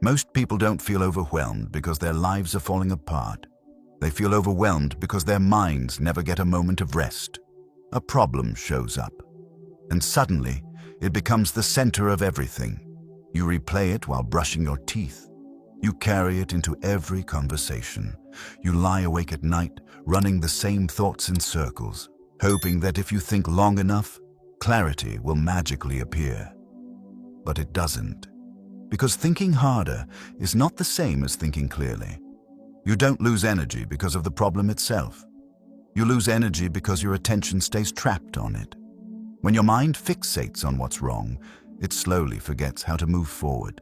Most people don't feel overwhelmed because their lives are falling apart. They feel overwhelmed because their minds never get a moment of rest. A problem shows up, and suddenly it becomes the center of everything. You replay it while brushing your teeth. You carry it into every conversation. You lie awake at night, running the same thoughts in circles, hoping that if you think long enough, clarity will magically appear. But it doesn't. Because thinking harder is not the same as thinking clearly. You don't lose energy because of the problem itself. You lose energy because your attention stays trapped on it. When your mind fixates on what's wrong, it slowly forgets how to move forward.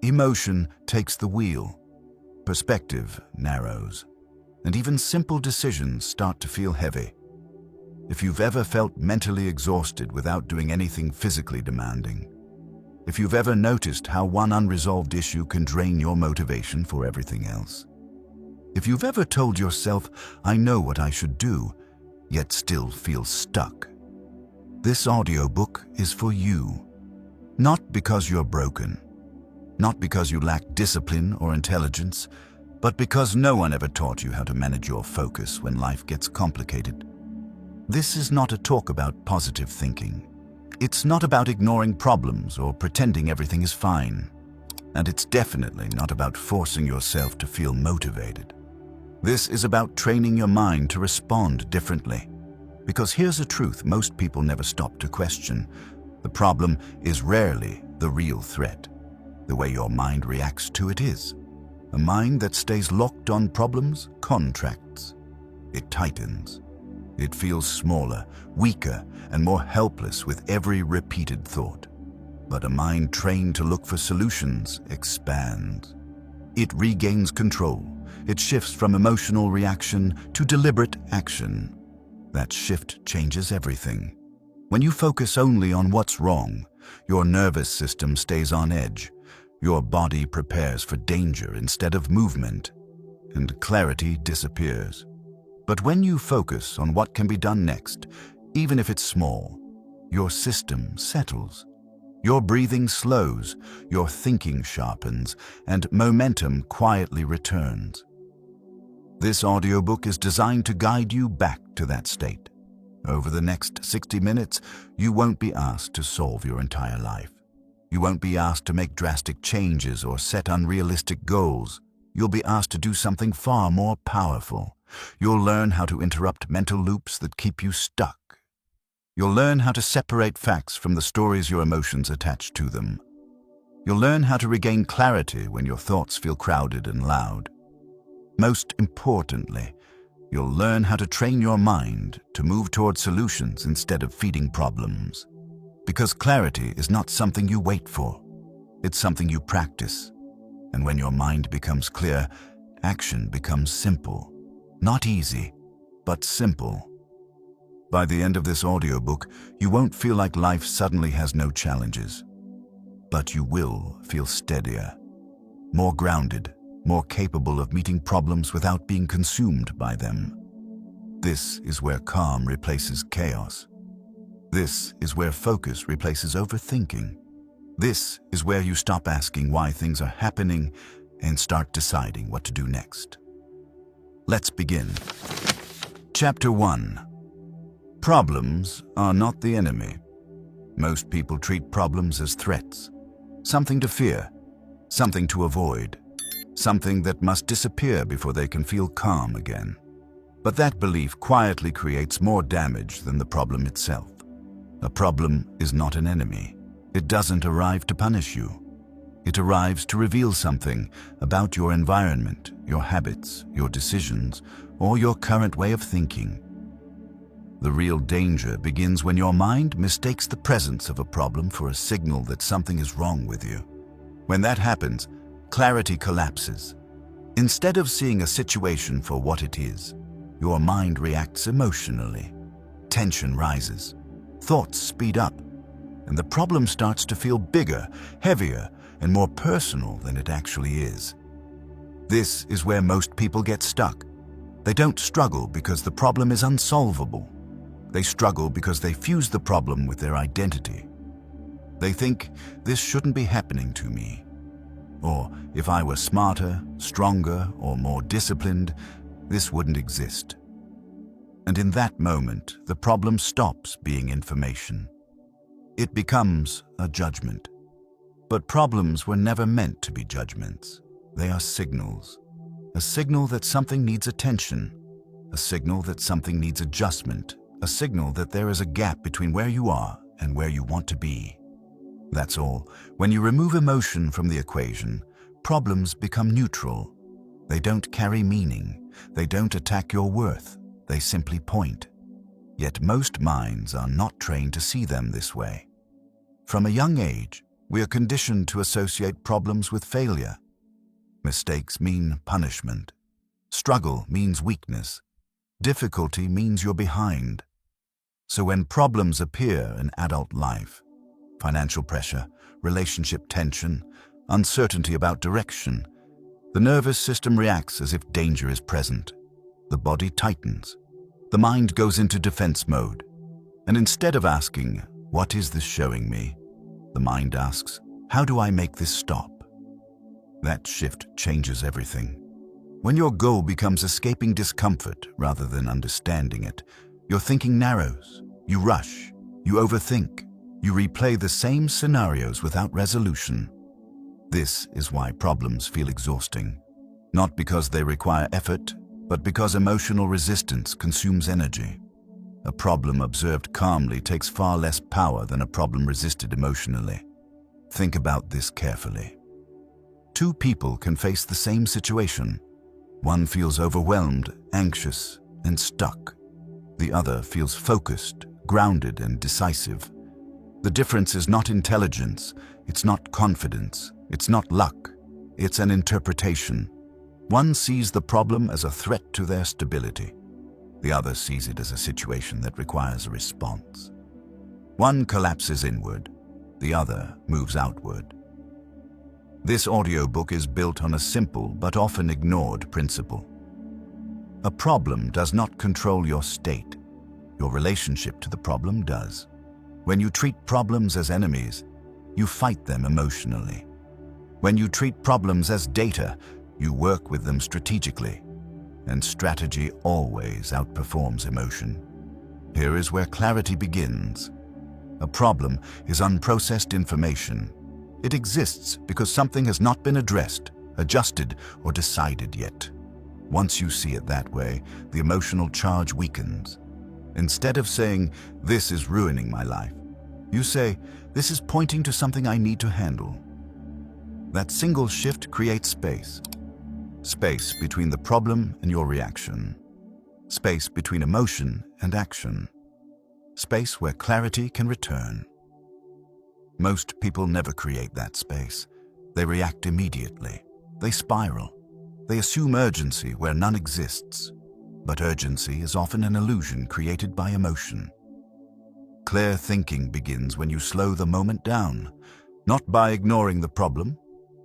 Emotion takes the wheel. Perspective narrows. And even simple decisions start to feel heavy. If you've ever felt mentally exhausted without doing anything physically demanding, if you've ever noticed how one unresolved issue can drain your motivation for everything else, if you've ever told yourself, "I know what I should do," yet still feel stuck, this audiobook is for you. Not because you're broken, not because you lack discipline or intelligence, but because no one ever taught you how to manage your focus when life gets complicated. This is not a talk about positive thinking. It's not about ignoring problems or pretending everything is fine. And it's definitely not about forcing yourself to feel motivated. This is about training your mind to respond differently. Because here's a truth most people never stop to question. The problem is rarely the real threat. The way your mind reacts to it is. A mind that stays locked on problems contracts. It tightens. It feels smaller, weaker, and more helpless with every repeated thought. But a mind trained to look for solutions expands. It regains control. It shifts from emotional reaction to deliberate action. That shift changes everything. When you focus only on what's wrong, your nervous system stays on edge. Your body prepares for danger instead of movement, and clarity disappears. But when you focus on what can be done next, even if it's small, your system settles. Your breathing slows, your thinking sharpens, and momentum quietly returns. This audiobook is designed to guide you back to that state. Over the next 60 minutes, you won't be asked to solve your entire life. You won't be asked to make drastic changes or set unrealistic goals. You'll be asked to do something far more powerful. You'll learn how to interrupt mental loops that keep you stuck. You'll learn how to separate facts from the stories your emotions attach to them. You'll learn how to regain clarity when your thoughts feel crowded and loud. Most importantly, you'll learn how to train your mind to move toward solutions instead of feeding problems. Because clarity is not something you wait for. It's something you practice. And when your mind becomes clear, action becomes simple. Not easy, but simple. By the end of this audiobook, you won't feel like life suddenly has no challenges. But you will feel steadier, more grounded, more capable of meeting problems without being consumed by them. This is where calm replaces chaos. This is where focus replaces overthinking. This is where you stop asking why things are happening and start deciding what to do next. Let's begin. Chapter 1. Problems are not the enemy. Most people treat problems as threats. Something to fear, something to avoid, something that must disappear before they can feel calm again. But that belief quietly creates more damage than the problem itself. A problem is not an enemy. It doesn't arrive to punish you. It arrives to reveal something about your environment, your habits, your decisions, or your current way of thinking. The real danger begins when your mind mistakes the presence of a problem for a signal that something is wrong with you. When that happens, clarity collapses. Instead of seeing a situation for what it is, your mind reacts emotionally. Tension rises, thoughts speed up, and the problem starts to feel bigger, heavier, and more personal than it actually is. This is where most people get stuck. They don't struggle because the problem is unsolvable. They struggle because they fuse the problem with their identity. They think, "This shouldn't be happening to me." Or if I were smarter, stronger, or more disciplined, this wouldn't exist. And in that moment, the problem stops being information. It becomes a judgment. But problems were never meant to be judgments. They are signals. A signal that something needs attention. A signal that something needs adjustment. A signal that there is a gap between where you are and where you want to be. That's all. When you remove emotion from the equation, problems become neutral. They don't carry meaning. They don't attack your worth. They simply point. Yet most minds are not trained to see them this way. From a young age, we are conditioned to associate problems with failure. Mistakes mean punishment. Struggle means weakness. Difficulty means you're behind. So when problems appear in adult life, financial pressure, relationship tension, uncertainty about direction, the nervous system reacts as if danger is present. The body tightens. The mind goes into defense mode. And instead of asking, "What is this showing me?" the mind asks, "How do I make this stop?" That shift changes everything. When your goal becomes escaping discomfort rather than understanding it, your thinking narrows. You rush. You overthink. You replay the same scenarios without resolution. This is why problems feel exhausting. Not because they require effort, but because emotional resistance consumes energy. A problem observed calmly takes far less power than a problem resisted emotionally. Think about this carefully. Two people can face the same situation. One feels overwhelmed, anxious, and stuck. The other feels focused, grounded, and decisive. The difference is not intelligence, it's not confidence, it's not luck, it's an interpretation. One sees the problem as a threat to their stability. The other sees it as a situation that requires a response. One collapses inward, the other moves outward. This audiobook is built on a simple but often ignored principle. A problem does not control your state. Your relationship to the problem does. When you treat problems as enemies, you fight them emotionally. When you treat problems as data, you work with them strategically. And strategy always outperforms emotion. Here is where clarity begins. A problem is unprocessed information. It exists because something has not been addressed, adjusted, or decided yet. Once you see it that way, the emotional charge weakens. Instead of saying, "This is ruining my life," you say, "This is pointing to something I need to handle." That single shift creates space. Space between the problem and your reaction. Space between emotion and action. Space where clarity can return. Most people never create that space. They react immediately. They spiral. They assume urgency where none exists. But urgency is often an illusion created by emotion. Clear thinking begins when you slow the moment down, not by ignoring the problem,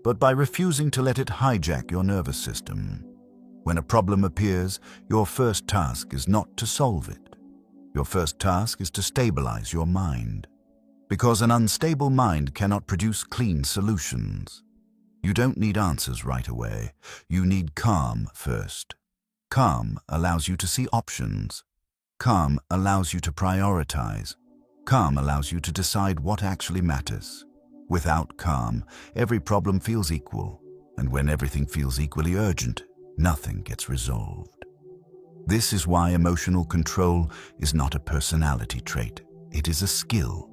but by refusing to let it hijack your nervous system. When a problem appears, your first task is not to solve it. Your first task is to stabilize your mind. Because an unstable mind cannot produce clean solutions. You don't need answers right away. You need calm first. Calm allows you to see options. Calm allows you to prioritize. Calm allows you to decide what actually matters. Without calm, every problem feels equal. And when everything feels equally urgent, nothing gets resolved. This is why emotional control is not a personality trait. It is a skill.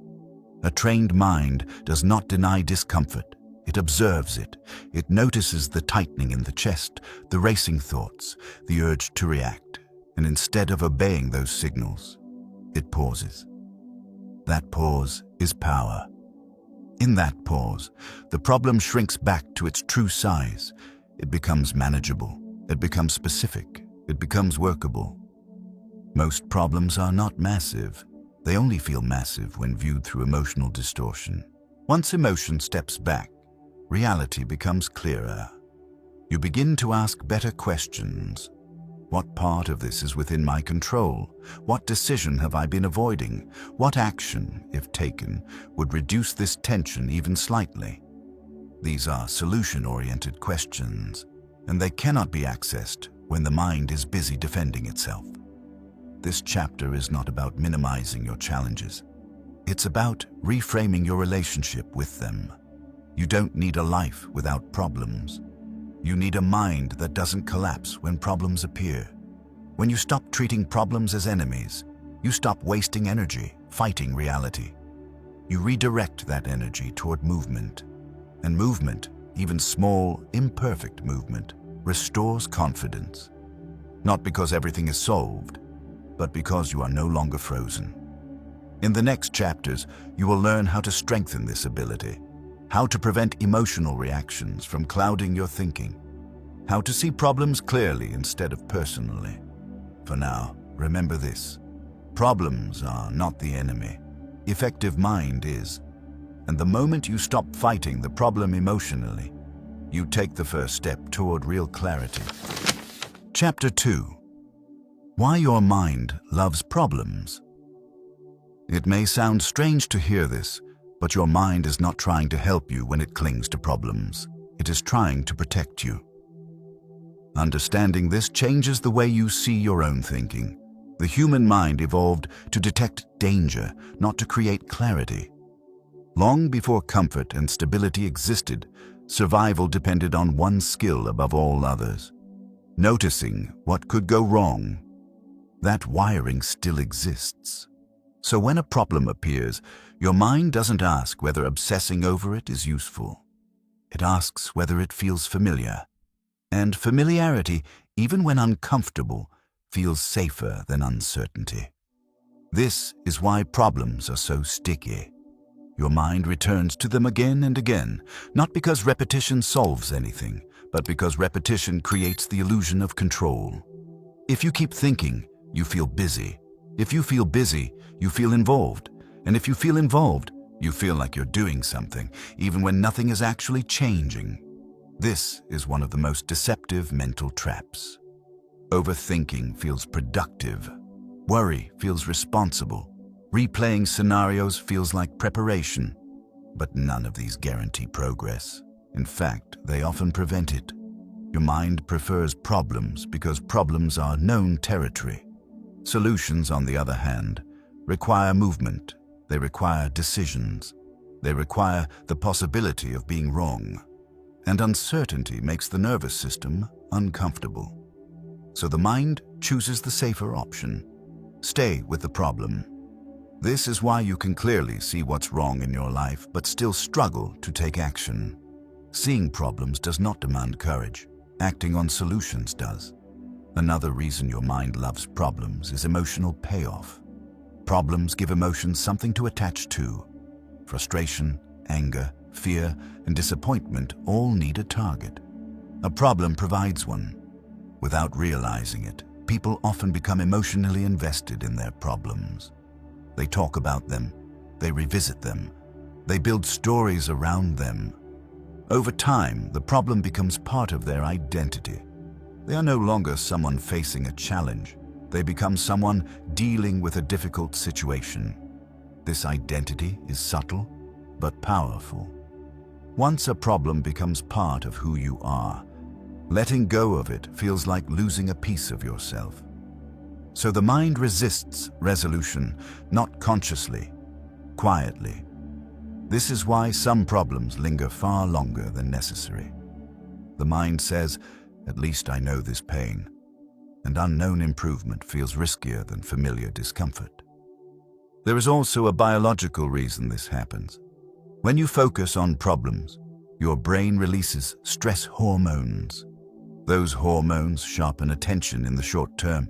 A trained mind does not deny discomfort. It observes it. It notices the tightening in the chest, the racing thoughts, the urge to react. And instead of obeying those signals, it pauses. That pause is power. In that pause, the problem shrinks back to its true size. It becomes manageable. It becomes specific. It becomes workable. Most problems are not massive. They only feel massive when viewed through emotional distortion. Once emotion steps back, reality becomes clearer. You begin to ask better questions. What part of this is within my control? What decision have I been avoiding? What action, if taken, would reduce this tension even slightly? These are solution-oriented questions, and they cannot be accessed when the mind is busy defending itself. This chapter is not about minimizing your challenges. It's about reframing your relationship with them. You don't need a life without problems. You need a mind that doesn't collapse when problems appear. When you stop treating problems as enemies, you stop wasting energy fighting reality. You redirect that energy toward movement. And movement, even small, imperfect movement, restores confidence. Not because everything is solved, but because you are no longer frozen. In the next chapters, you will learn how to strengthen this ability, how to prevent emotional reactions from clouding your thinking, how to see problems clearly instead of personally. For now, remember this: problems are not the enemy. Effective mind is. And the moment you stop fighting the problem emotionally, you take the first step toward real clarity. Chapter 2. Why your mind loves problems. It may sound strange to hear this, but your mind is not trying to help you when it clings to problems. It is trying to protect you. Understanding this changes the way you see your own thinking. The human mind evolved to detect danger, not to create clarity. Long before comfort and stability existed, survival depended on one skill above all others: noticing what could go wrong. That wiring still exists. So when a problem appears, your mind doesn't ask whether obsessing over it is useful. It asks whether it feels familiar. And familiarity, even when uncomfortable, feels safer than uncertainty. This is why problems are so sticky. Your mind returns to them again and again, not because repetition solves anything, but because repetition creates the illusion of control. If you keep thinking, you feel busy. If you feel busy, you feel involved. And if you feel involved, you feel like you're doing something, even when nothing is actually changing. This is one of the most deceptive mental traps. Overthinking feels productive. Worry feels responsible. Replaying scenarios feels like preparation. But none of these guarantee progress. In fact, they often prevent it. Your mind prefers problems because problems are known territory. Solutions, on the other hand, require movement. They require decisions. They require the possibility of being wrong. And uncertainty makes the nervous system uncomfortable. So the mind chooses the safer option. Stay with the problem. This is why you can clearly see what's wrong in your life, but still struggle to take action. Seeing problems does not demand courage. Acting on solutions does. Another reason your mind loves problems is emotional payoff. Problems give emotions something to attach to. Frustration, anger, fear, and disappointment all need a target. A problem provides one. Without realizing it, people often become emotionally invested in their problems. They talk about them, they revisit them, they build stories around them. Over time, the problem becomes part of their identity. They are no longer someone facing a challenge. They become someone dealing with a difficult situation. This identity is subtle, but powerful. Once a problem becomes part of who you are, letting go of it feels like losing a piece of yourself. So the mind resists resolution, not consciously, quietly. This is why some problems linger far longer than necessary. The mind says, "At least I know this pain," and unknown improvement feels riskier than familiar discomfort. There is also a biological reason this happens. When you focus on problems, your brain releases stress hormones. Those hormones sharpen attention in the short term.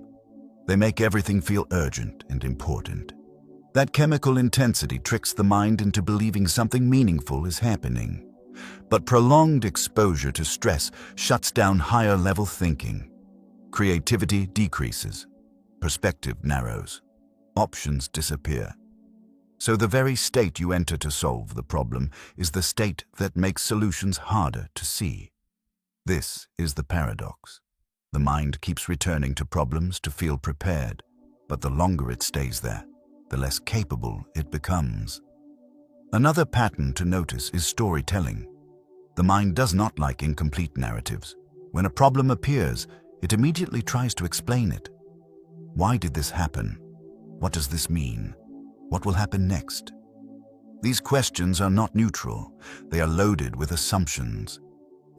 They make everything feel urgent and important. That chemical intensity tricks the mind into believing something meaningful is happening. But prolonged exposure to stress shuts down higher-level thinking. Creativity decreases. Perspective narrows. Options disappear. So the very state you enter to solve the problem is the state that makes solutions harder to see. This is the paradox. The mind keeps returning to problems to feel prepared, but the longer it stays there, the less capable it becomes. Another pattern to notice is storytelling. The mind does not like incomplete narratives. When a problem appears, it immediately tries to explain it. Why did this happen? What does this mean? What will happen next? These questions are not neutral. They are loaded with assumptions.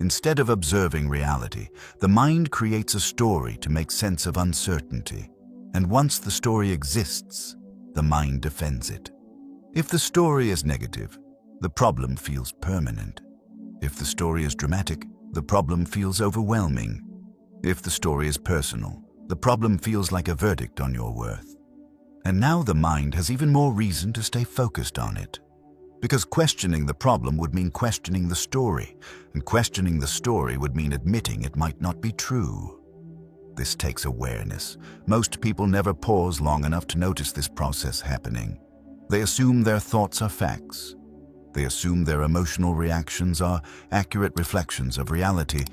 Instead of observing reality, the mind creates a story to make sense of uncertainty. And once the story exists, the mind defends it. If the story is negative, the problem feels permanent. If the story is dramatic, the problem feels overwhelming. If the story is personal, the problem feels like a verdict on your worth. And now the mind has even more reason to stay focused on it. Because questioning the problem would mean questioning the story, and questioning the story would mean admitting it might not be true. This takes awareness. Most people never pause long enough to notice this process happening. They assume their thoughts are facts. They assume their emotional reactions are accurate reflections of reality,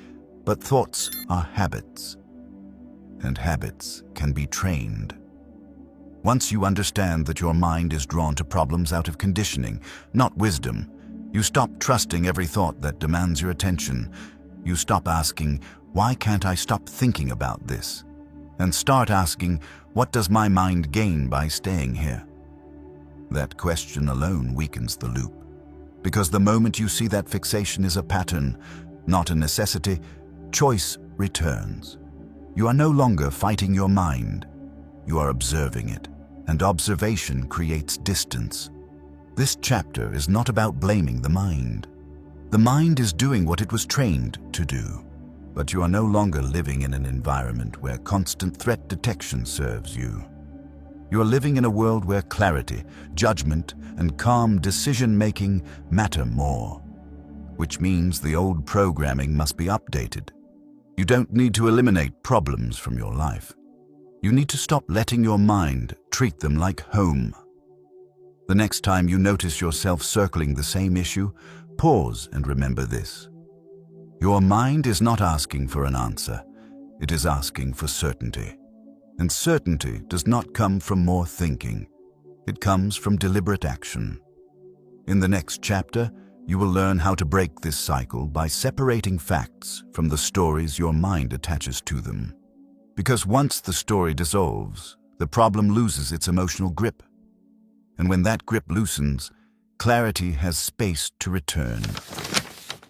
but thoughts are habits. And habits can be trained. Once you understand that your mind is drawn to problems out of conditioning, not wisdom, you stop trusting every thought that demands your attention. You stop asking, why can't I stop thinking about this? And start asking, what does my mind gain by staying here? That question alone weakens the loop. Because the moment you see that fixation is a pattern, not a necessity, choice returns. You are no longer fighting your mind. You are observing it, and observation creates distance. This chapter is not about blaming the mind. The mind is doing what it was trained to do, but you are no longer living in an environment where constant threat detection serves you. You are living in a world where clarity, judgment, and calm decision-making matter more, which means the old programming must be updated. You don't need to eliminate problems from your life. You need to stop letting your mind treat them like home. The next time you notice yourself circling the same issue, pause and remember this. Your mind is not asking for an answer. It is asking for certainty. And certainty does not come from more thinking. It comes from deliberate action. In the next chapter, you will learn how to break this cycle by separating facts from the stories your mind attaches to them. Because once the story dissolves, the problem loses its emotional grip. And when that grip loosens, clarity has space to return.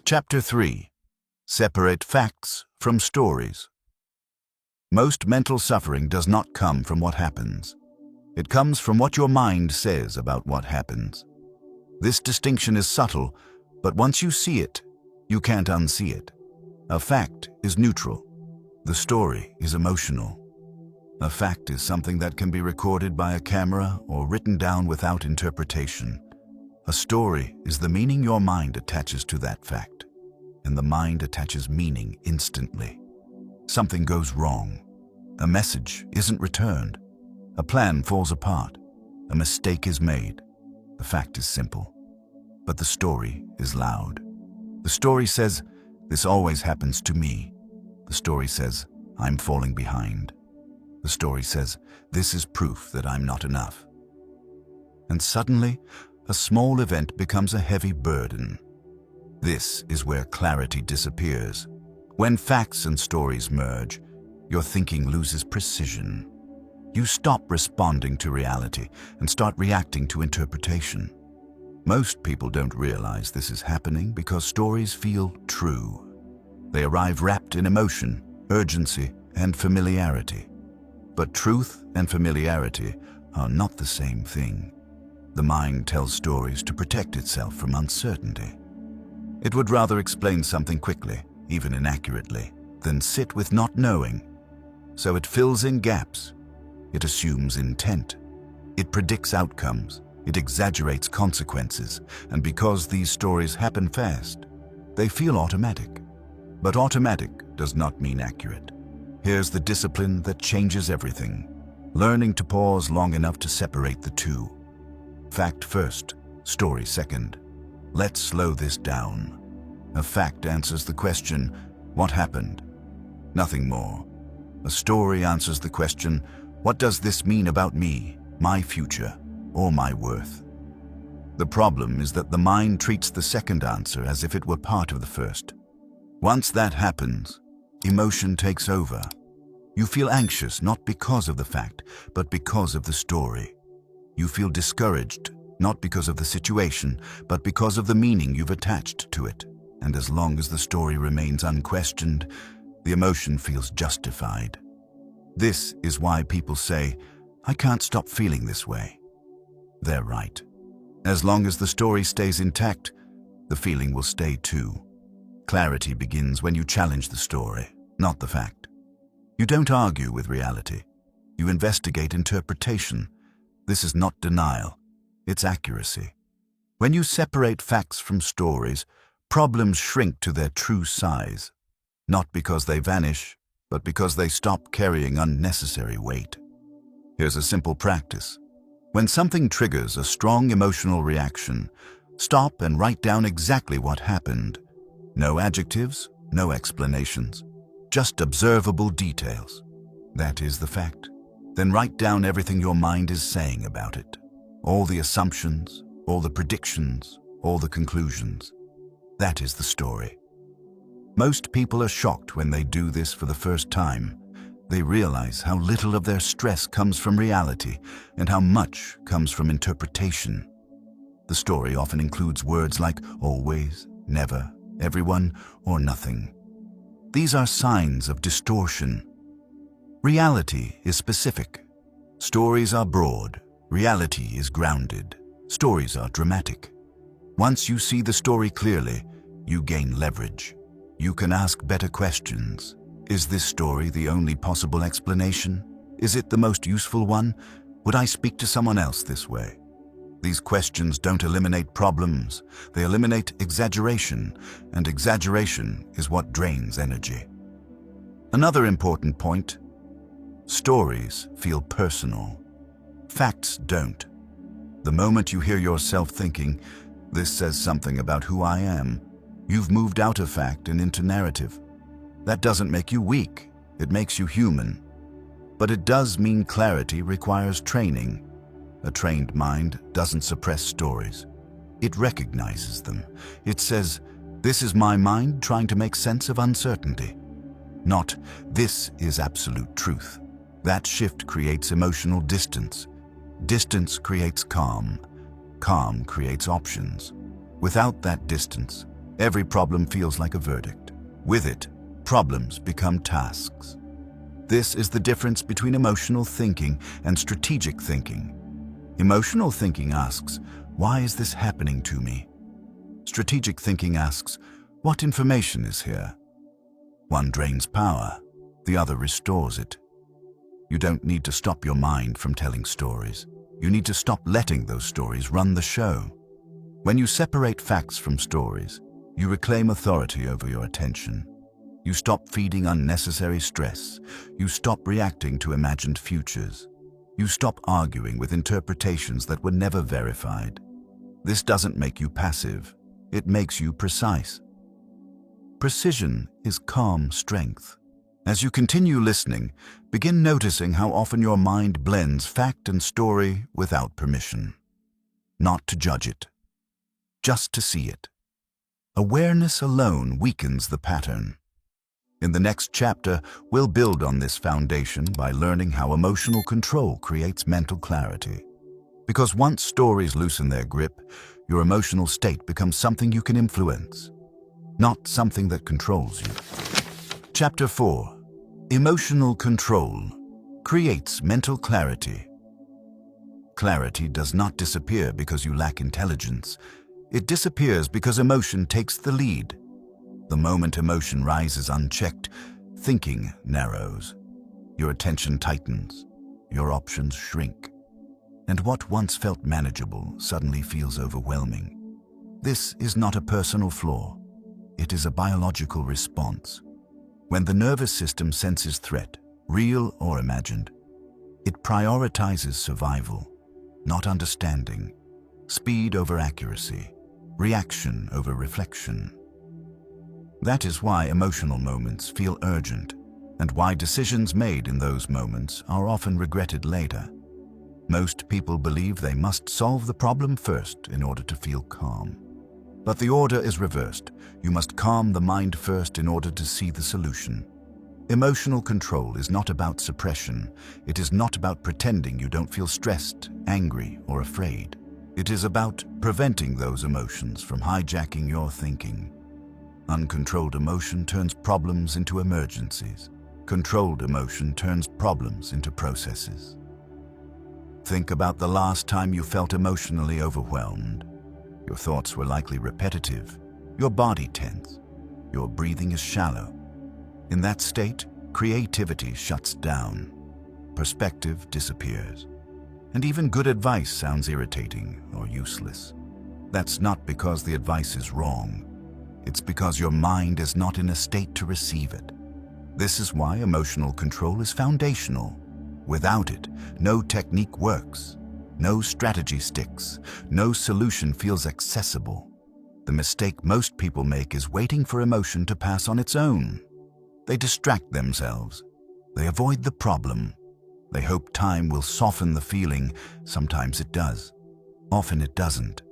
Chapter 3. Separate facts from stories. Most mental suffering does not come from what happens. It comes from what your mind says about what happens. This distinction is subtle, but once you see it, you can't unsee it. A fact is neutral. The story is emotional. A fact is something that can be recorded by a camera or written down without interpretation. A story is the meaning your mind attaches to that fact, and the mind attaches meaning instantly. Something goes wrong. A message isn't returned. A plan falls apart. A mistake is made. The fact is simple, but the story is loud. The story says, "This always happens to me." The story says, "I'm falling behind." The story says, "This is proof that I'm not enough." And suddenly, a small event becomes a heavy burden. This is where clarity disappears. When facts and stories merge, your thinking loses precision. You stop responding to reality and start reacting to interpretation. Most people don't realize this is happening because stories feel true. They arrive wrapped in emotion, urgency, and familiarity. But truth and familiarity are not the same thing. The mind tells stories to protect itself from uncertainty. It would rather explain something quickly, even inaccurately, than sit with not knowing. So it fills in gaps. It assumes intent. It predicts outcomes. It exaggerates consequences. And because these stories happen fast, they feel automatic. But automatic does not mean accurate. Here's the discipline that changes everything. Learning to pause long enough to separate the two. Fact first, story second. Let's slow this down. A fact answers the question, what happened? Nothing more. A story answers the question, what does this mean about me, my future, or my worth? The problem is that the mind treats the second answer as if it were part of the first. Once that happens, emotion takes over. You feel anxious not because of the fact, but because of the story. You feel discouraged not because of the situation, but because of the meaning you've attached to it. And as long as the story remains unquestioned, the emotion feels justified. This is why people say, "I can't stop feeling this way." They're right. As long as the story stays intact, the feeling will stay too. Clarity begins when you challenge the story, not the fact. You don't argue with reality. You investigate interpretation. This is not denial, it's accuracy. When you separate facts from stories, problems shrink to their true size, not because they vanish, but because they stop carrying unnecessary weight. Here's a simple practice. When something triggers a strong emotional reaction, stop and write down exactly what happened. No adjectives, no explanations, just observable details. That is the fact. Then write down everything your mind is saying about it. All the assumptions, all the predictions, all the conclusions. That is the story. Most people are shocked when they do this for the first time. They realize how little of their stress comes from reality and how much comes from interpretation. The story often includes words like always, never, everyone, or nothing. These are signs of distortion. Reality is specific. Stories are broad. Reality is grounded. Stories are dramatic. Once you see the story clearly, you gain leverage. You can ask better questions. Is this story the only possible explanation? Is it the most useful one? Would I speak to someone else this way? These questions don't eliminate problems. They eliminate exaggeration, and exaggeration is what drains energy. Another important point: stories feel personal. Facts don't. The moment you hear yourself thinking, "This says something about who I am," you've moved out of fact and into narrative. That doesn't make you weak, it makes you human. But it does mean clarity requires training. A trained mind doesn't suppress stories. It recognizes them. It says, "This is my mind trying to make sense of uncertainty." Not, "This is absolute truth." That shift creates emotional distance. Distance creates calm. Calm creates options. Without that distance, every problem feels like a verdict. With it, problems become tasks. This is the difference between emotional thinking and strategic thinking. Emotional thinking asks, "Why is this happening to me?" Strategic thinking asks, "What information is here?" One drains power, the other restores it. You don't need to stop your mind from telling stories. You need to stop letting those stories run the show. When you separate facts from stories, you reclaim authority over your attention. You stop feeding unnecessary stress. You stop reacting to imagined futures. You stop arguing with interpretations that were never verified. This doesn't make you passive. It makes you precise. Precision is calm strength. As you continue listening, begin noticing how often your mind blends fact and story without permission. Not to judge it, just to see it. Awareness alone weakens the pattern. In the next chapter, we'll build on this foundation by learning how emotional control creates mental clarity. Because once stories loosen their grip, your emotional state becomes something you can influence, not something that controls you. Chapter 4. Emotional control creates mental clarity. Clarity does not disappear because you lack intelligence. It disappears because emotion takes the lead. The moment emotion rises unchecked, thinking narrows. Your attention tightens. Your options shrink. And what once felt manageable suddenly feels overwhelming. This is not a personal flaw. It is a biological response. When the nervous system senses threat, real or imagined, it prioritizes survival, not understanding. Speed over accuracy, reaction over reflection. That is why emotional moments feel urgent, and why decisions made in those moments are often regretted later. Most people believe they must solve the problem first in order to feel calm. But the order is reversed. You must calm the mind first in order to see the solution. Emotional control is not about suppression. It is not about pretending you don't feel stressed, angry, or afraid. It is about preventing those emotions from hijacking your thinking. Uncontrolled emotion turns problems into emergencies. Controlled emotion turns problems into processes. Think about the last time you felt emotionally overwhelmed. Your thoughts were likely repetitive, your body tense, your breathing is shallow. In that state, creativity shuts down, perspective disappears, and even good advice sounds irritating or useless. That's not because the advice is wrong. It's because your mind is not in a state to receive it. This is why emotional control is foundational. Without it, no technique works. No strategy sticks. No solution feels accessible. The mistake most people make is waiting for emotion to pass on its own. They distract themselves. They avoid the problem. They hope time will soften the feeling. Sometimes it does. Often it doesn't.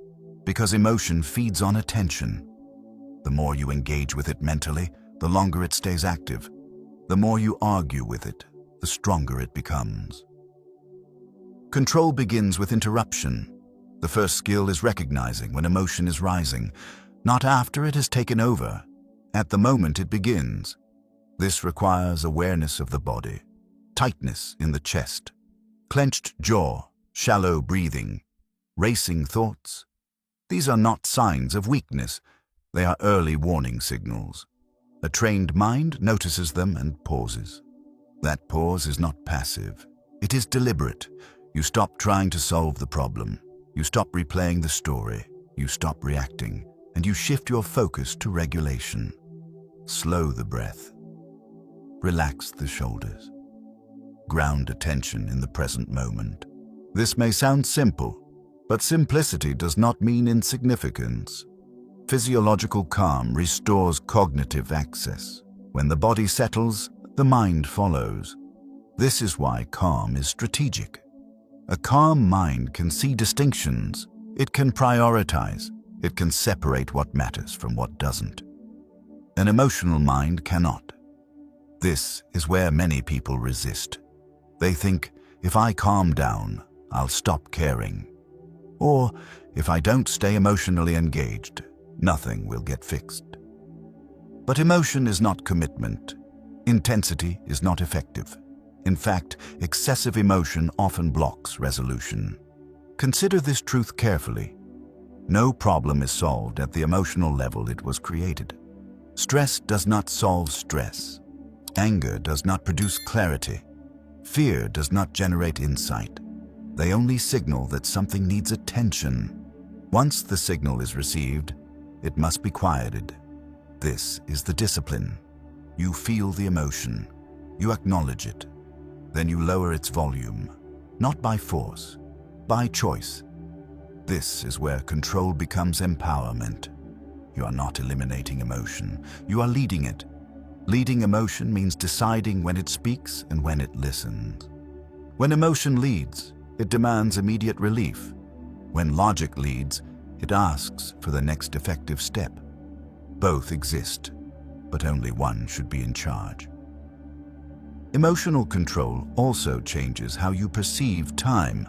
Because emotion feeds on attention. The more you engage with it mentally, the longer it stays active. The more you argue with it, the stronger it becomes. Control begins with interruption. The first skill is recognizing when emotion is rising, not after it has taken over, at the moment it begins. This requires awareness of the body, tightness in the chest, clenched jaw, shallow breathing, racing thoughts. These are not signs of weakness, they are early warning signals. A trained mind notices them and pauses. That pause is not passive, it is deliberate. You stop trying to solve the problem. You stop replaying the story. You stop reacting. And you shift your focus to regulation. Slow the breath. Relax the shoulders. Ground attention in the present moment. This may sound simple, but simplicity does not mean insignificance. Physiological calm restores cognitive access. When the body settles, the mind follows. This is why calm is strategic. A calm mind can see distinctions. It can prioritize. It can separate what matters from what doesn't. An emotional mind cannot. This is where many people resist. They think, if I calm down, I'll stop caring. Or, if I don't stay emotionally engaged, nothing will get fixed. But emotion is not commitment. Intensity is not effective. In fact, excessive emotion often blocks resolution. Consider this truth carefully. No problem is solved at the emotional level it was created. Stress does not solve stress. Anger does not produce clarity. Fear does not generate insight. They only signal that something needs attention. Once the signal is received, it must be quieted. This is the discipline. You feel the emotion. You acknowledge it. Then you lower its volume, not by force, by choice. This is where control becomes empowerment. You are not eliminating emotion, you are leading it. Leading emotion means deciding when it speaks and when it listens. When emotion leads, it demands immediate relief. When logic leads, it asks for the next effective step. Both exist, but only one should be in charge. Emotional control also changes how you perceive time.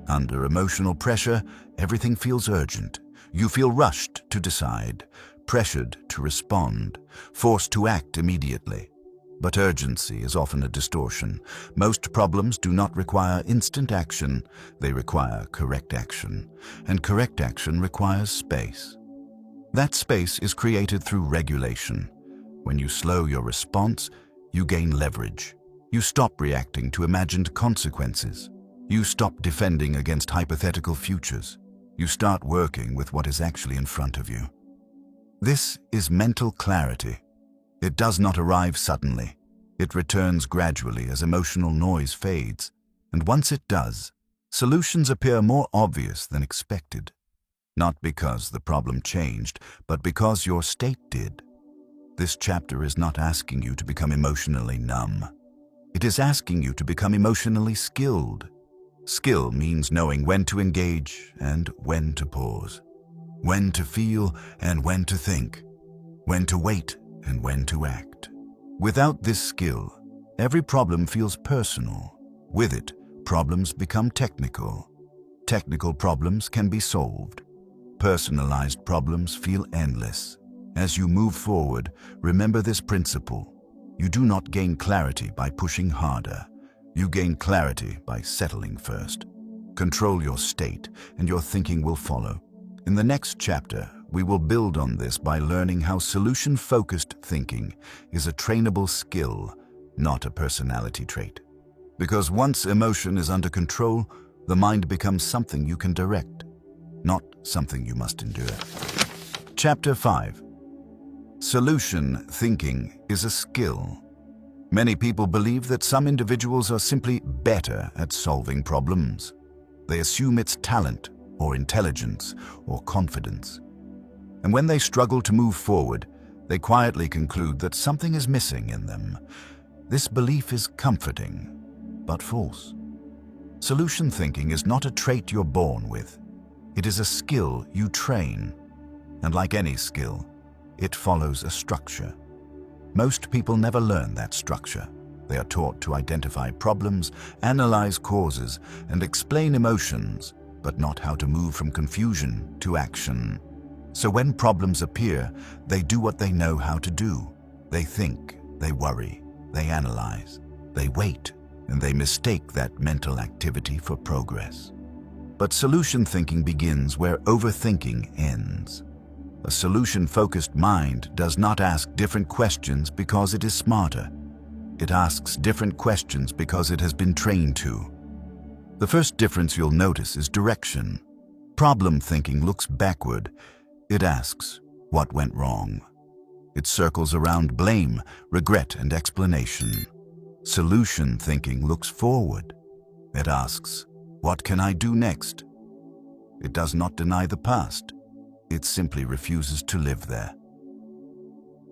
Under emotional pressure, everything feels urgent. You feel rushed to decide, pressured to respond, forced to act immediately. But urgency is often a distortion. Most problems do not require instant action, they require correct action. And correct action requires space. That space is created through regulation. When you slow your response, you gain leverage. You stop reacting to imagined consequences. You stop defending against hypothetical futures. You start working with what is actually in front of you. This is mental clarity. It does not arrive suddenly. It returns gradually as emotional noise fades. And once it does, solutions appear more obvious than expected. Not because the problem changed, but because your state did. This chapter is not asking you to become emotionally numb. It is asking you to become emotionally skilled. Skill means knowing when to engage and when to pause, when to feel and when to think, when to wait and when to act. Without this skill, every problem feels personal. With it, problems become technical. Technical problems can be solved. Personalized problems feel endless. As you move forward, remember this principle. You do not gain clarity by pushing harder. You gain clarity by settling first. Control your state, and your thinking will follow. In the next chapter, we will build on this by learning how solution-focused thinking is a trainable skill, not a personality trait. Because once emotion is under control, the mind becomes something you can direct, not something you must endure. Chapter 5. Solution thinking is a skill. Many people believe that some individuals are simply better at solving problems. They assume it's talent or intelligence or confidence. And when they struggle to move forward, they quietly conclude that something is missing in them. This belief is comforting, but false. Solution thinking is not a trait you're born with. It is a skill you train. And like any skill, it follows a structure. Most people never learn that structure. They are taught to identify problems, analyze causes, and explain emotions, but not how to move from confusion to action. So when problems appear, they do what they know how to do. They think, they worry, they analyze, they wait, and they mistake that mental activity for progress. But solution thinking begins where overthinking ends. A solution-focused mind does not ask different questions because it is smarter. It asks different questions because it has been trained to. The first difference you'll notice is direction. Problem thinking looks backward. It asks, what went wrong? It circles around blame, regret, and explanation. Solution thinking looks forward. It asks, what can I do next? It does not deny the past. It simply refuses to live there.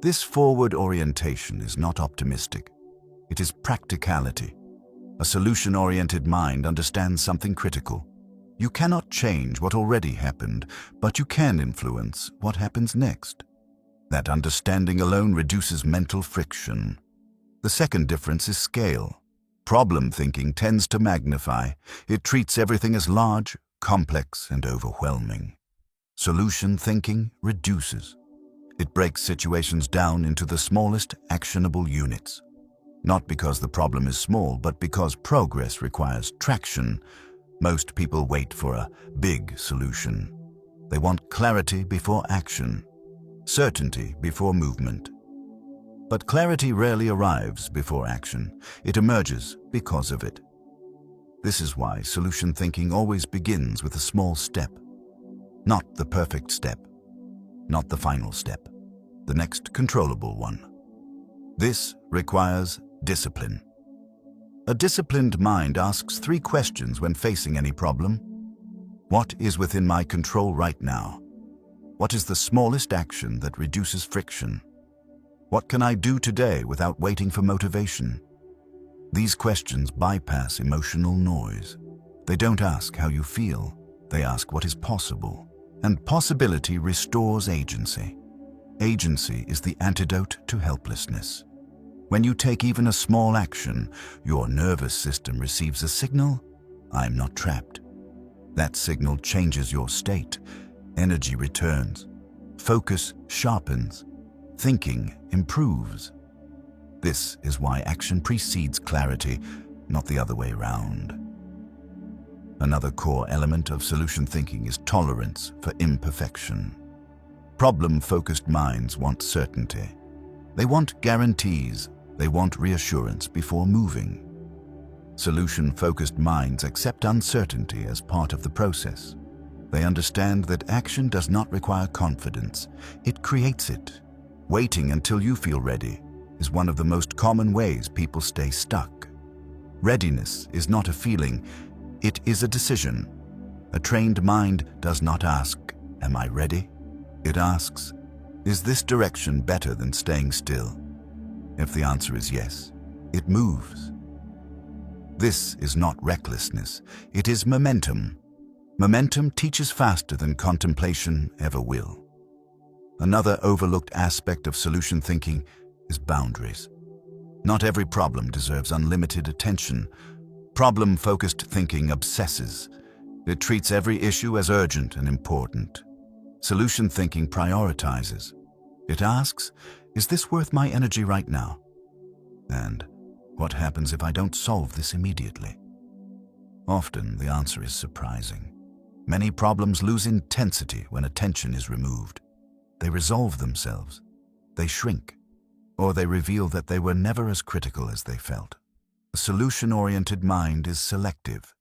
This forward orientation is not optimistic. It is practicality. A solution-oriented mind understands something critical. You cannot change what already happened, but you can influence what happens next. That understanding alone reduces mental friction. The second difference is scale. Problem thinking tends to magnify. It treats everything as large, complex, and overwhelming. Solution thinking reduces. It breaks situations down into the smallest actionable units. Not because the problem is small, but because progress requires traction. Most people wait for a big solution. They want clarity before action, certainty before movement. But clarity rarely arrives before action. It emerges because of it. This is why solution thinking always begins with a small step. Not the perfect step, not the final step, the next controllable one. This requires discipline. A disciplined mind asks 3 questions when facing any problem. What is within my control right now? What is the smallest action that reduces friction? What can I do today without waiting for motivation? These questions bypass emotional noise. They don't ask how you feel. They ask what is possible. And possibility restores agency. Agency is the antidote to helplessness. When you take even a small action, your nervous system receives a signal, I'm not trapped. That signal changes your state. Energy returns. Focus sharpens. Thinking improves. This is why action precedes clarity, not the other way around. Another core element of solution thinking is tolerance for imperfection. Problem-focused minds want certainty. They want guarantees. They want reassurance before moving. Solution-focused minds accept uncertainty as part of the process. They understand that action does not require confidence. It creates it. Waiting until you feel ready is one of the most common ways people stay stuck. Readiness is not a feeling, it is a decision. A trained mind does not ask, am I ready? It asks, is this direction better than staying still? If the answer is yes, it moves. This is not recklessness, it is momentum. Momentum teaches faster than contemplation ever will. Another overlooked aspect of solution thinking is boundaries. Not every problem deserves unlimited attention. Problem-focused thinking obsesses. It treats every issue as urgent and important. Solution thinking prioritizes. It asks, is this worth my energy right now? And what happens if I don't solve this immediately? Often the answer is surprising. Many problems lose intensity when attention is removed. They resolve themselves, they shrink, or they reveal that they were never as critical as they felt. A solution-oriented mind is selective.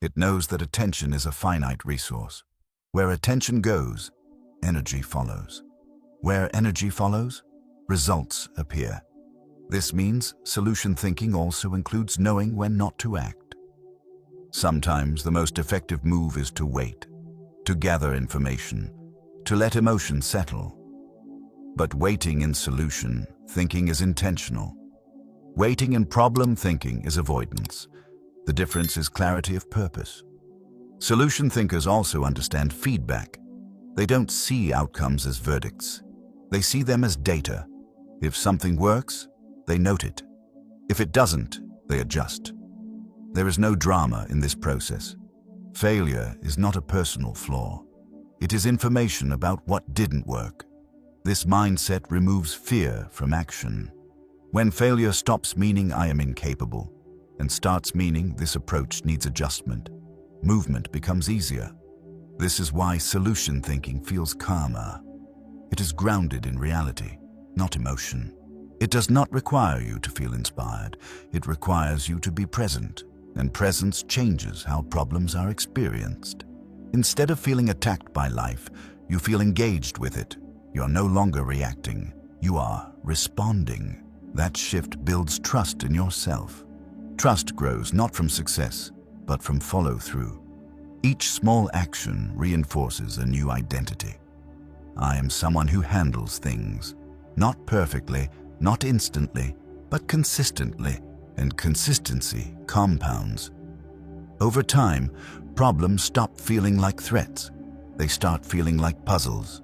It knows that attention is a finite resource. Where attention goes, energy follows. Where energy follows, results appear. This means solution thinking also includes knowing when not to act. Sometimes the most effective move is to wait, to gather information, to let emotions settle. But waiting in solution thinking is intentional. Waiting in problem thinking is avoidance. The difference is clarity of purpose. Solution thinkers also understand feedback. They don't see outcomes as verdicts. They see them as data. If something works, they note it. If it doesn't, they adjust. There is no drama in this process. Failure is not a personal flaw. It is information about what didn't work. This mindset removes fear from action. When failure stops meaning I am incapable and starts meaning this approach needs adjustment, movement becomes easier. This is why solution thinking feels calmer. It is grounded in reality, not emotion. It does not require you to feel inspired. It requires you to be present, and presence changes how problems are experienced. Instead of feeling attacked by life, you feel engaged with it. You are no longer reacting. You are responding. That shift builds trust in yourself. Trust grows not from success, but from follow-through. Each small action reinforces a new identity. I am someone who handles things, not perfectly, not instantly, but consistently, and consistency compounds. Over time, problems stop feeling like threats. They start feeling like puzzles,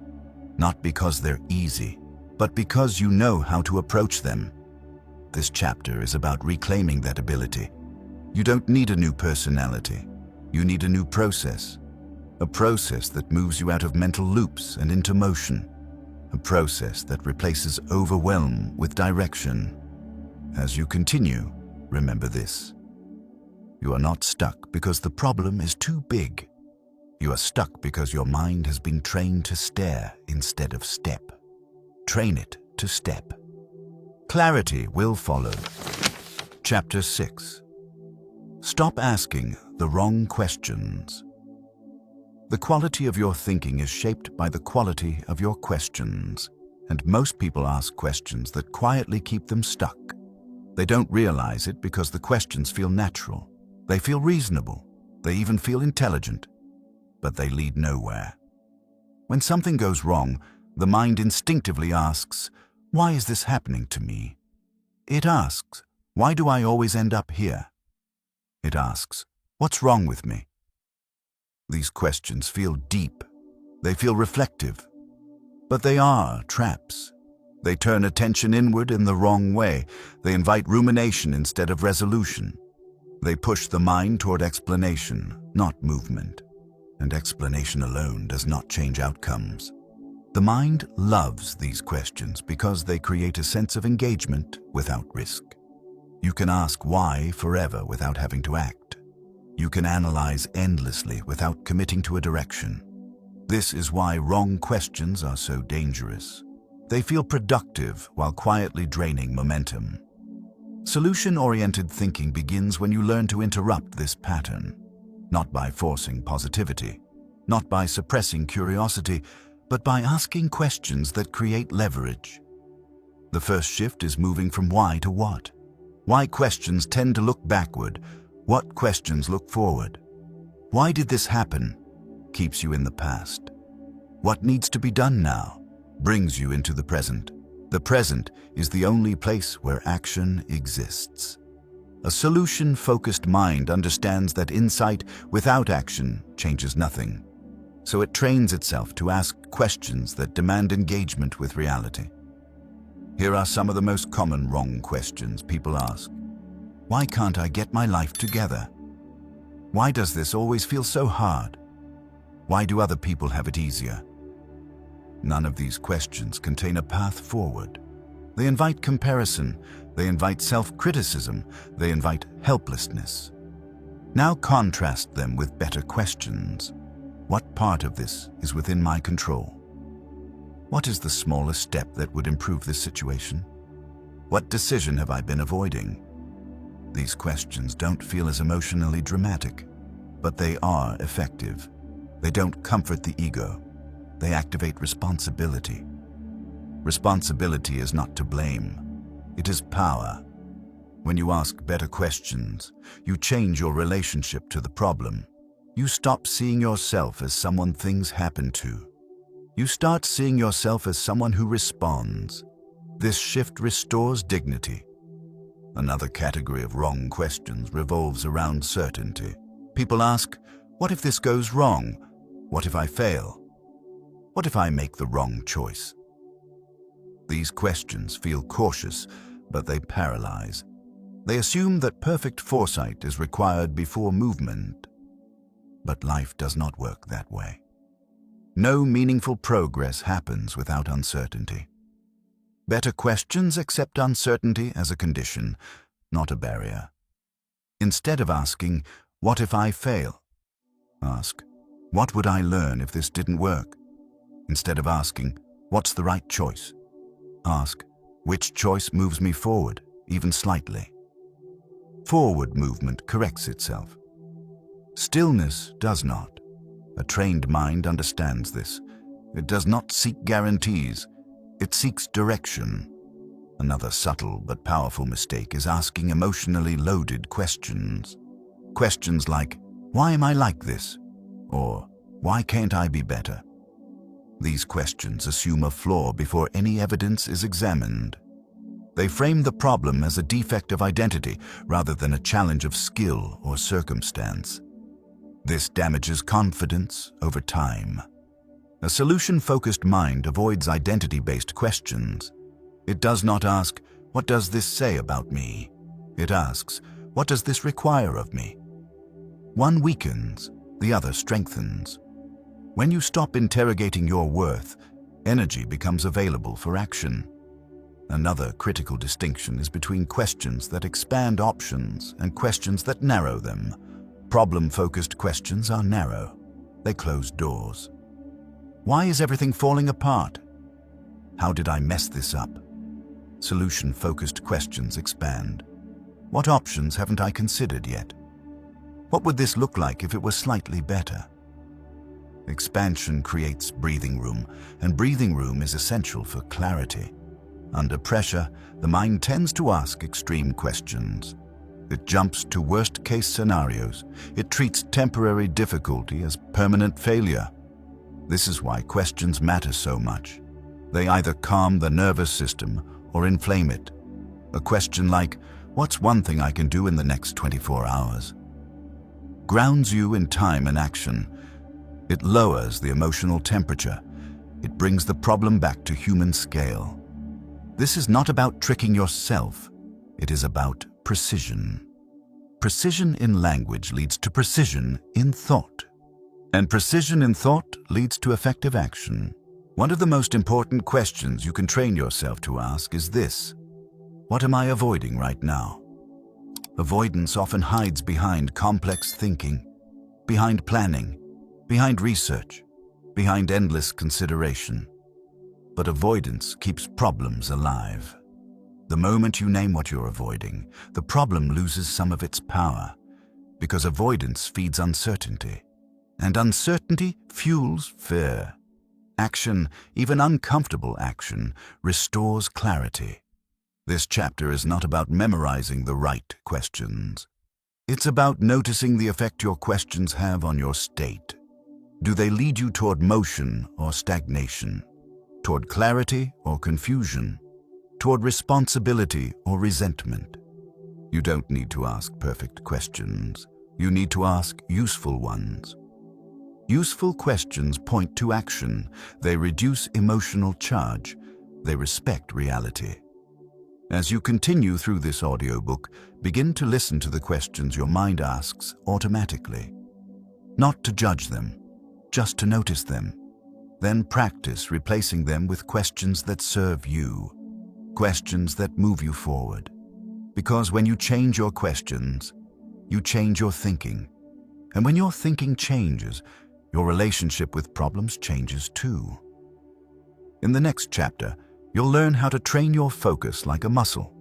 not because they're easy, but because you know how to approach them. This chapter is about reclaiming that ability. You don't need a new personality. You need a new process. A process that moves you out of mental loops and into motion. A process that replaces overwhelm with direction. As you continue, remember this. You are not stuck because the problem is too big. You are stuck because your mind has been trained to stare instead of step. Train it to step. Clarity will follow. Chapter 6. Stop asking the wrong questions. The quality of your thinking is shaped by the quality of your questions, and most people ask questions that quietly keep them stuck. They don't realize it because the questions feel natural. They feel reasonable. They even feel intelligent. But they lead nowhere. When something goes wrong, the mind instinctively asks, why is this happening to me? It asks, why do I always end up here? It asks, what's wrong with me? These questions feel deep. They feel reflective. But they are traps. They turn attention inward in the wrong way. They invite rumination instead of resolution. They push the mind toward explanation, not movement. And explanation alone does not change outcomes. The mind loves these questions because they create a sense of engagement without risk. You can ask why forever without having to act. You can analyze endlessly without committing to a direction. This is why wrong questions are so dangerous. They feel productive while quietly draining momentum. Solution-oriented thinking begins when you learn to interrupt this pattern, not by forcing positivity, not by suppressing curiosity, but by asking questions that create leverage. The first shift is moving from why to what. Why questions tend to look backward. What questions look forward? Why did this happen? Keeps you in the past. What needs to be done now? Brings you into the present. The present is the only place where action exists. A solution-focused mind understands that insight without action changes nothing, so it trains itself to ask questions that demand engagement with reality. Here are some of the most common wrong questions people ask. Why can't I get my life together? Why does this always feel so hard? Why do other people have it easier? None of these questions contain a path forward. They invite comparison, they invite self-criticism, they invite helplessness. Now contrast them with better questions. What part of this is within my control? What is the smallest step that would improve this situation? What decision have I been avoiding? These questions don't feel as emotionally dramatic, but they are effective. They don't comfort the ego. They activate responsibility. Responsibility is not to blame. It is power. When you ask better questions, you change your relationship to the problem. You stop seeing yourself as someone things happen to. You start seeing yourself as someone who responds. This shift restores dignity. Another category of wrong questions revolves around certainty. People ask, what if this goes wrong? What if I fail? What if I make the wrong choice? These questions feel cautious, but they paralyze. They assume that perfect foresight is required before movement. But life does not work that way. No meaningful progress happens without uncertainty. Better questions accept uncertainty as a condition, not a barrier. Instead of asking, what if I fail? Ask, what would I learn if this didn't work? Instead of asking, what's the right choice? Ask, which choice moves me forward, even slightly? Forward movement corrects itself. Stillness does not. A trained mind understands this. It does not seek guarantees. It seeks direction. Another subtle but powerful mistake is asking emotionally loaded questions. Questions like, why am I like this? Or, why can't I be better? These questions assume a flaw before any evidence is examined. They frame the problem as a defect of identity rather than a challenge of skill or circumstance. This damages confidence over time. A solution-focused mind avoids identity-based questions. It does not ask, what does this say about me? It asks, what does this require of me? One weakens, the other strengthens. When you stop interrogating your worth, energy becomes available for action. Another critical distinction is between questions that expand options and questions that narrow them. Problem-focused questions are narrow. They close doors. Why is everything falling apart? How did I mess this up? Solution-focused questions expand. What options haven't I considered yet? What would this look like if it was slightly better? Expansion creates breathing room, and breathing room is essential for clarity. Under pressure, the mind tends to ask extreme questions. It jumps to worst-case scenarios. It treats temporary difficulty as permanent failure. This is why questions matter so much. They either calm the nervous system or inflame it. A question like, what's one thing I can do in the next 24 hours? Grounds you in time and action. It lowers the emotional temperature. It brings the problem back to human scale. This is not about tricking yourself. It is about precision. Precision in language leads to precision in thought. And precision in thought leads to effective action. One of the most important questions you can train yourself to ask is this: what am I avoiding right now? Avoidance often hides behind complex thinking, behind planning, behind research, behind endless consideration. But avoidance keeps problems alive. The moment you name what you're avoiding, the problem loses some of its power, because avoidance feeds uncertainty, and uncertainty fuels fear. Action, even uncomfortable action, restores clarity. This chapter is not about memorizing the right questions. It's about noticing the effect your questions have on your state. Do they lead you toward motion or stagnation? Toward clarity or confusion? Toward responsibility or resentment? You don't need to ask perfect questions. You need to ask useful ones. Useful questions point to action. They reduce emotional charge. They respect reality. As you continue through this audiobook, begin to listen to the questions your mind asks automatically. Not to judge them, just to notice them. Then practice replacing them with questions that serve you, questions that move you forward. Because when you change your questions, you change your thinking. And when your thinking changes, your relationship with problems changes too. In the next chapter, you'll learn how to train your focus like a muscle,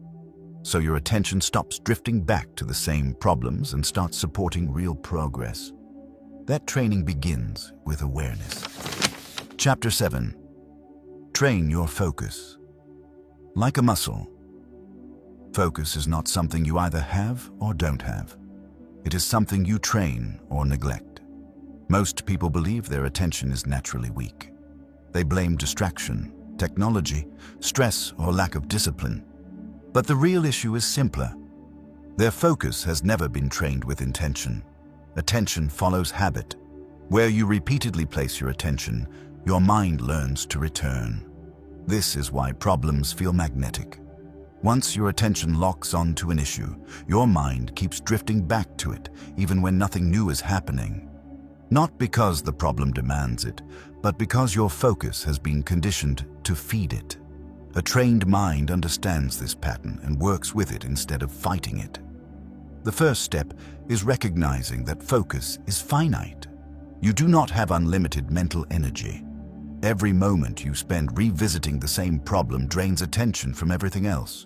so your attention stops drifting back to the same problems and starts supporting real progress. That training begins with awareness. Chapter 7. Train your focus. Like a muscle, focus is not something you either have or don't have. It is something you train or neglect. Most people believe their attention is naturally weak. They blame distraction, technology, stress, or lack of discipline. But the real issue is simpler. Their focus has never been trained with intention. Attention follows habit. Where you repeatedly place your attention, your mind learns to return. This is why problems feel magnetic. Once your attention locks onto an issue, your mind keeps drifting back to it, even when nothing new is happening. Not because the problem demands it, but because your focus has been conditioned to feed it. A trained mind understands this pattern and works with it instead of fighting it. The first step is recognizing that focus is finite. You do not have unlimited mental energy. Every moment you spend revisiting the same problem drains attention from everything else.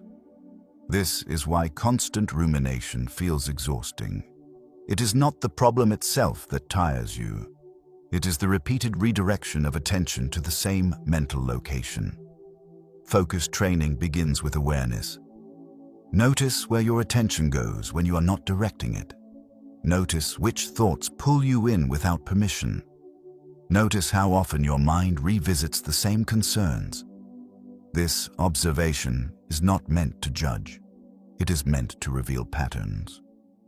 This is why constant rumination feels exhausting. It is not the problem itself that tires you. It is the repeated redirection of attention to the same mental location. Focus training begins with awareness. Notice where your attention goes when you are not directing it. Notice which thoughts pull you in without permission. Notice how often your mind revisits the same concerns. This observation is not meant to judge. It is meant to reveal patterns.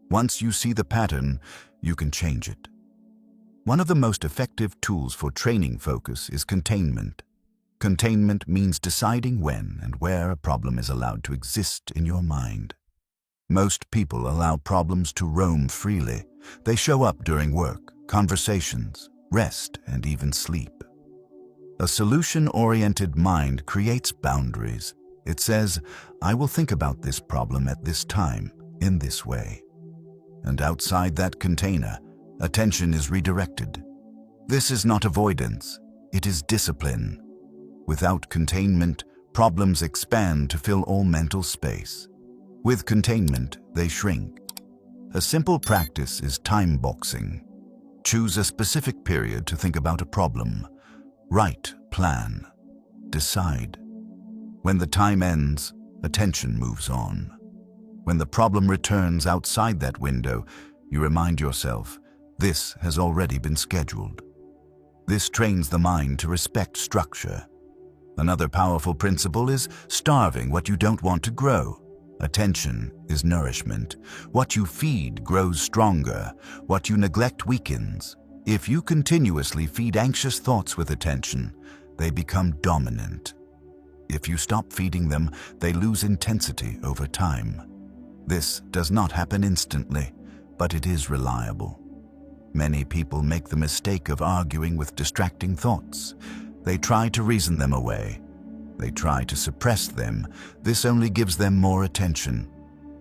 Once you see the pattern, you can change it. One of the most effective tools for training focus is containment. Containment means deciding when and where a problem is allowed to exist in your mind. Most people allow problems to roam freely. They show up during work, conversations, rest, and even sleep. A solution-oriented mind creates boundaries. It says, I will think about this problem at this time, in this way. And outside that container, attention is redirected. This is not avoidance, it is discipline. Without containment, problems expand to fill all mental space. With containment, they shrink. A simple practice is time boxing. Choose a specific period to think about a problem. Write, plan, decide. When the time ends, attention moves on. When the problem returns outside that window, you remind yourself, this has already been scheduled. This trains the mind to respect structure. Another powerful principle is starving what you don't want to grow. Attention is nourishment. What you feed grows stronger. What you neglect weakens. If you continuously feed anxious thoughts with attention, they become dominant. If you stop feeding them, they lose intensity over time. This does not happen instantly, but it is reliable. Many people make the mistake of arguing with distracting thoughts. They try to reason them away. They try to suppress them. This only gives them more attention.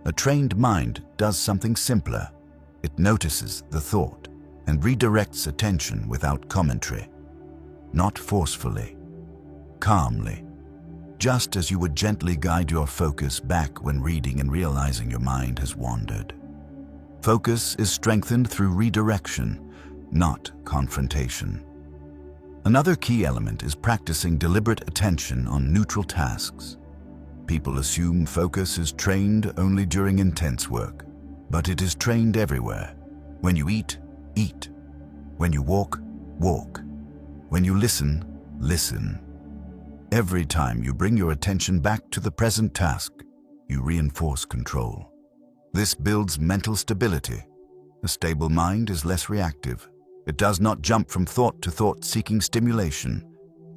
A trained mind does something simpler. It notices the thought and redirects attention without commentary. Not forcefully, calmly, just as you would gently guide your focus back when reading and realizing your mind has wandered. Focus is strengthened through redirection, not confrontation. Another key element is practicing deliberate attention on neutral tasks. People assume focus is trained only during intense work, but it is trained everywhere. When you eat, eat. When you walk, walk. When you listen, listen. Every time you bring your attention back to the present task, you reinforce control. This builds mental stability. A stable mind is less reactive. It does not jump from thought to thought seeking stimulation.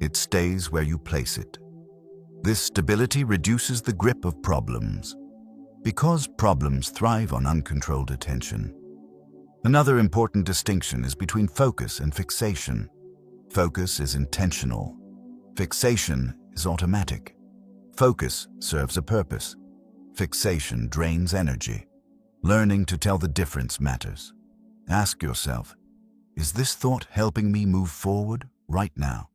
It stays where you place it. This stability reduces the grip of problems, because problems thrive on uncontrolled attention. Another important distinction is between focus and fixation. Focus is intentional. Fixation is automatic. Focus serves a purpose. Fixation drains energy. Learning to tell the difference matters. Ask yourself, is this thought helping me move forward right now?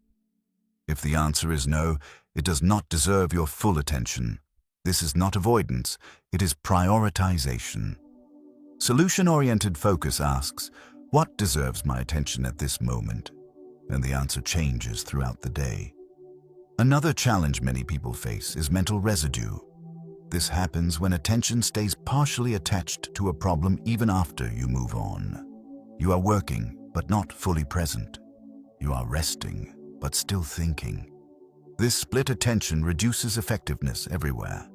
If the answer is no, it does not deserve your full attention. This is not avoidance, it is prioritization. Solution-oriented focus asks, what deserves my attention at this moment? And the answer changes throughout the day. Another challenge many people face is mental residue. This happens when attention stays partially attached to a problem even after you move on. You are working, but not fully present. You are resting, but still thinking. This split attention reduces effectiveness everywhere.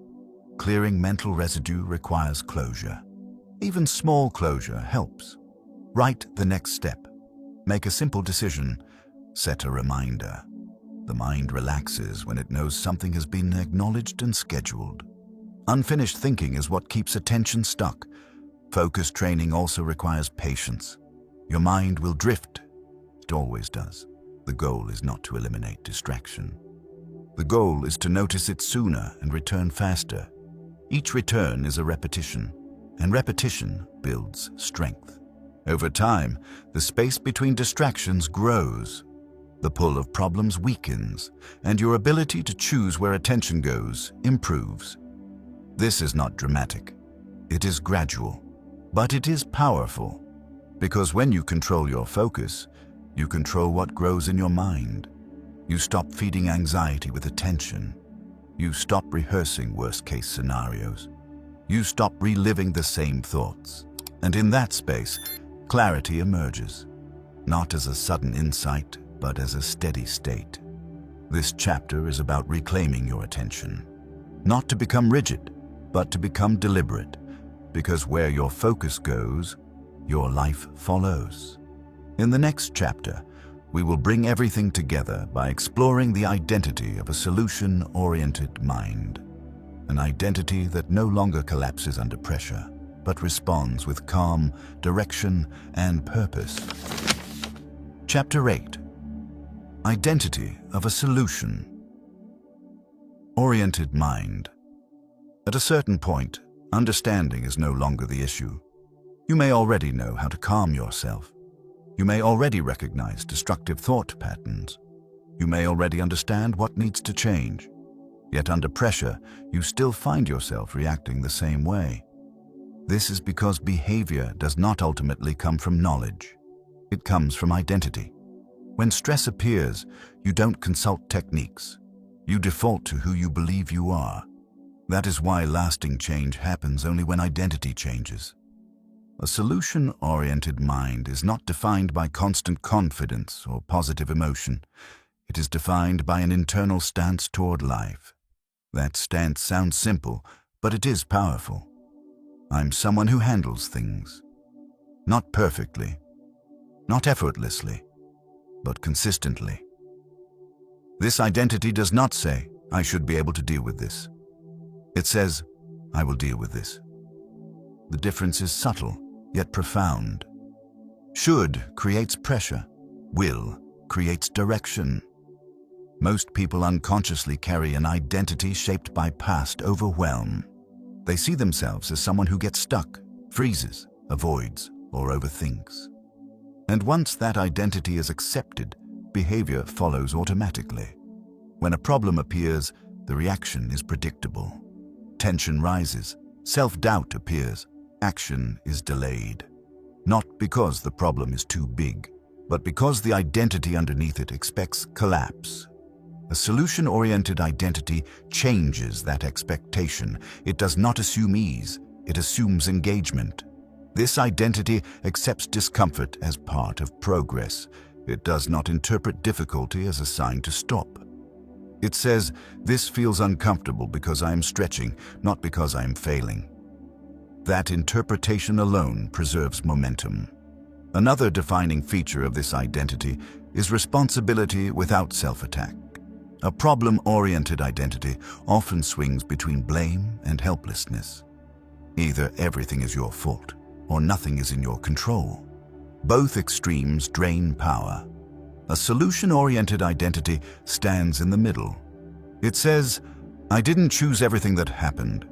Clearing mental residue requires closure. Even small closure helps. Write the next step. Make a simple decision. Set a reminder. The mind relaxes when it knows something has been acknowledged and scheduled. Unfinished thinking is what keeps attention stuck. Focus training also requires patience. Your mind will drift. It always does. The goal is not to eliminate distraction. The goal is to notice it sooner and return faster. Each return is a repetition, and repetition builds strength. Over time, the space between distractions grows. The pull of problems weakens, and your ability to choose where attention goes improves. This is not dramatic. It is gradual, but it is powerful, because when you control your focus, you control what grows in your mind. You stop feeding anxiety with attention. You stop rehearsing worst-case scenarios. You stop reliving the same thoughts. And in that space, clarity emerges, not as a sudden insight, but as a steady state. This chapter is about reclaiming your attention, not to become rigid, but to become deliberate, because where your focus goes, your life follows. In the next chapter, we will bring everything together by exploring the identity of a solution-oriented mind, an identity that no longer collapses under pressure, but responds with calm, direction, and purpose. Chapter 8. Identity of a solution-oriented mind. At a certain point, understanding is no longer the issue. You may already know how to calm yourself. You may already recognize destructive thought patterns. You may already understand what needs to change. Yet under pressure, you still find yourself reacting the same way. This is because behavior does not ultimately come from knowledge. It comes from identity. When stress appears, you don't consult techniques. You default to who you believe you are. That is why lasting change happens only when identity changes. A solution-oriented mind is not defined by constant confidence or positive emotion. It is defined by an internal stance toward life. That stance sounds simple, but it is powerful. I'm someone who handles things. Not perfectly, not effortlessly, but consistently. This identity does not say, I should be able to deal with this. It says, I will deal with this. The difference is subtle, yet profound. Should creates pressure. Will creates direction. Most people unconsciously carry an identity shaped by past overwhelm. They see themselves as someone who gets stuck, freezes, avoids, or overthinks. And once that identity is accepted, behavior follows automatically. When a problem appears, the reaction is predictable. Tension rises, self-doubt appears, action is delayed. Not because the problem is too big, but because the identity underneath it expects collapse. A solution-oriented identity changes that expectation. It does not assume ease, it assumes engagement. This identity accepts discomfort as part of progress. It does not interpret difficulty as a sign to stop. It says, this feels uncomfortable because I am stretching, not because I am failing. That interpretation alone preserves momentum. Another defining feature of this identity is responsibility without self-attack. A problem-oriented identity often swings between blame and helplessness. Either everything is your fault, or nothing is in your control. Both extremes drain power. A solution-oriented identity stands in the middle. It says, I didn't choose everything that happened,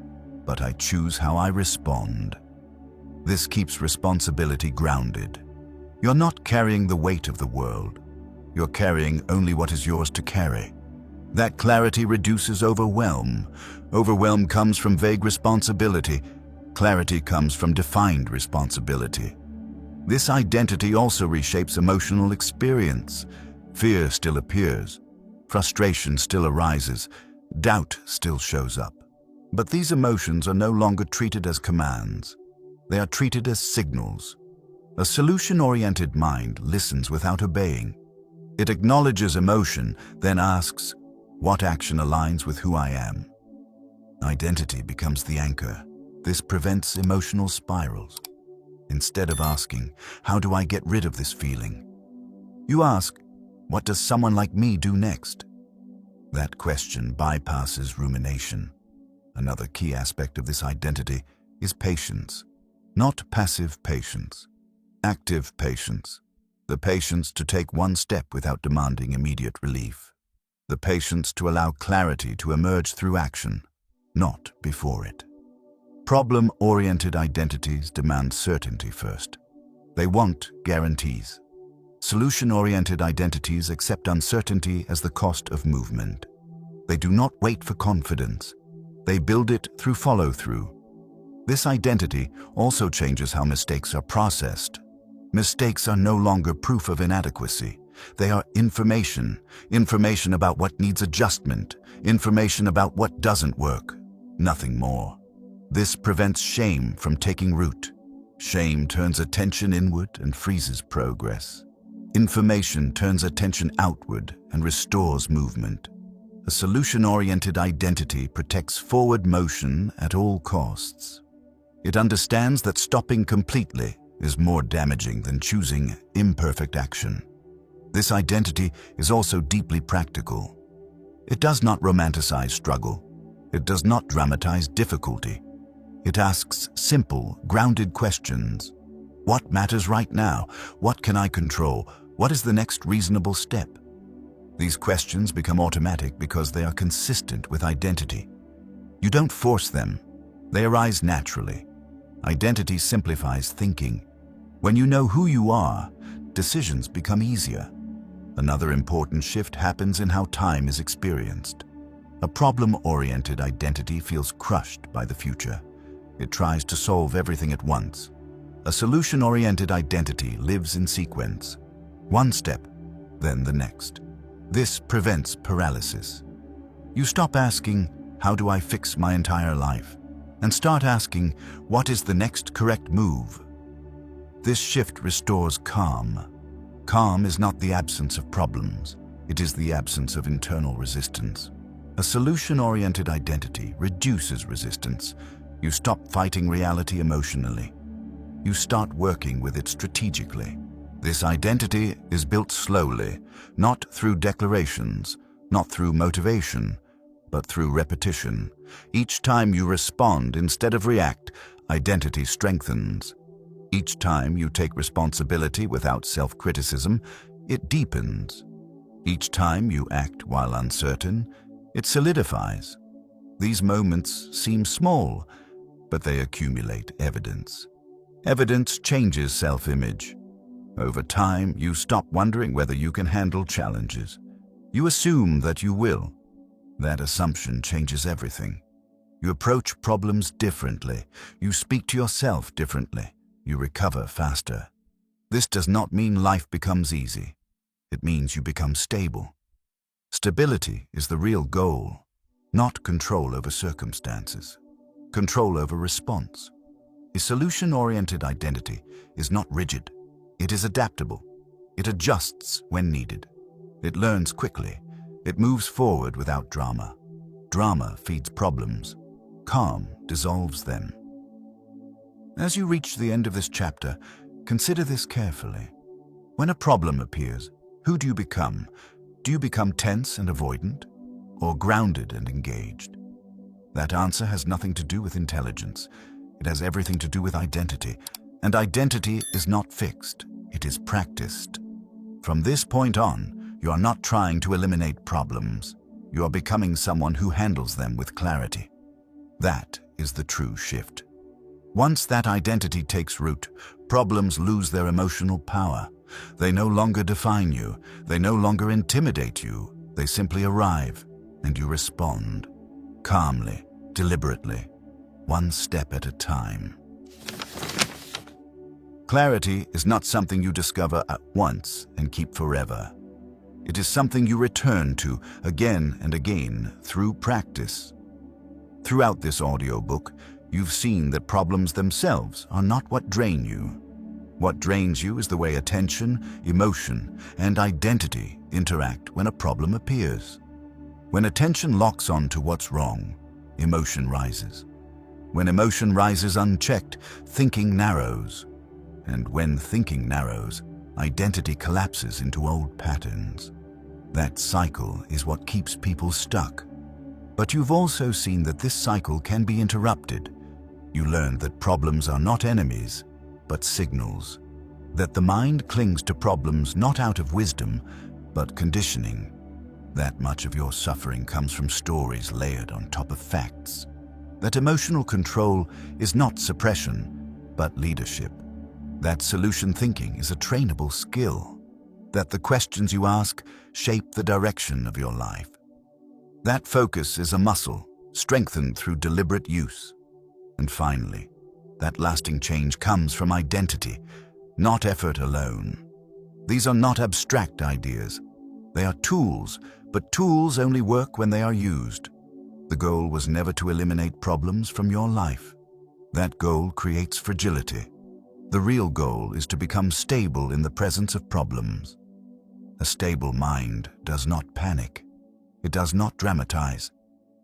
but I choose how I respond. This keeps responsibility grounded. You're not carrying the weight of the world. You're carrying only what is yours to carry. That clarity reduces overwhelm. Overwhelm comes from vague responsibility. Clarity comes from defined responsibility. This identity also reshapes emotional experience. Fear still appears. Frustration still arises. Doubt still shows up. But these emotions are no longer treated as commands. They are treated as signals. A solution-oriented mind listens without obeying. It acknowledges emotion, then asks, what action aligns with who I am? Identity becomes the anchor. This prevents emotional spirals. Instead of asking, how do I get rid of this feeling? You ask, what does someone like me do next? That question bypasses rumination. Another key aspect of this identity is patience. Not passive patience, active patience. The patience to take one step without demanding immediate relief. The patience to allow clarity to emerge through action, not before it. Problem-oriented identities demand certainty first. They want guarantees. Solution-oriented identities accept uncertainty as the cost of movement. They do not wait for confidence. They build it through follow-through. This identity also changes how mistakes are processed. Mistakes are no longer proof of inadequacy. They are information about what needs adjustment, information about what doesn't work, nothing more. This prevents shame from taking root. Shame turns attention inward and freezes progress. Information turns attention outward and restores movement. A solution-oriented identity protects forward motion at all costs. It understands that stopping completely is more damaging than choosing imperfect action. This identity is also deeply practical. It does not romanticize struggle. It does not dramatize difficulty. It asks simple, grounded questions. What matters right now? What can I control? What is the next reasonable step? These questions become automatic because they are consistent with identity. You don't force them. They arise naturally. Identity simplifies thinking. When you know who you are, decisions become easier. Another important shift happens in how time is experienced. A problem-oriented identity feels crushed by the future. It tries to solve everything at once. A solution-oriented identity lives in sequence. One step, then the next. This prevents paralysis. You stop asking, how do I fix my entire life? And start asking, what is the next correct move? This shift restores calm. Calm is not the absence of problems. It is the absence of internal resistance. A solution-oriented identity reduces resistance. You stop fighting reality emotionally. You start working with it strategically. This identity is built slowly, not through declarations, not through motivation, but through repetition. Each time you respond instead of react, identity strengthens. Each time you take responsibility without self-criticism, it deepens. Each time you act while uncertain, it solidifies. These moments seem small, but they accumulate evidence. Evidence changes self-image. Over time, you stop wondering whether you can handle challenges. You assume that you will. That assumption changes everything. You approach problems differently. You speak to yourself differently. You recover faster. This does not mean life becomes easy. It means you become stable. Stability is the real goal, not control over circumstances. Control over response. A solution-oriented identity is not rigid. It is adaptable. It adjusts when needed. It learns quickly. It moves forward without drama. Drama feeds problems. Calm dissolves them. As you reach the end of this chapter, consider this carefully. When a problem appears, who do you become? Do you become tense and avoidant, or grounded and engaged? That answer has nothing to do with intelligence. It has everything to do with identity. And identity is not fixed, it is practiced. From this point on, you are not trying to eliminate problems. You are becoming someone who handles them with clarity. That is the true shift. Once that identity takes root, problems lose their emotional power. They no longer define you. They no longer intimidate you. They simply arrive, and you respond. Calmly, deliberately, one step at a time. Clarity is not something you discover at once and keep forever. It is something you return to again and again through practice. Throughout this audiobook, you've seen that problems themselves are not what drain you. What drains you is the way attention, emotion, and identity interact when a problem appears. When attention locks on to what's wrong, emotion rises. When emotion rises unchecked, thinking narrows. And when thinking narrows, identity collapses into old patterns. That cycle is what keeps people stuck. But you've also seen that this cycle can be interrupted. You learned that problems are not enemies, but signals. That the mind clings to problems not out of wisdom, but conditioning. That much of your suffering comes from stories layered on top of facts. That emotional control is not suppression, but leadership. That solution thinking is a trainable skill. That the questions you ask shape the direction of your life. That focus is a muscle, strengthened through deliberate use. And finally, that lasting change comes from identity, not effort alone. These are not abstract ideas. They are tools, but tools only work when they are used. The goal was never to eliminate problems from your life. That goal creates fragility. The real goal is to become stable in the presence of problems. A stable mind does not panic. It does not dramatize.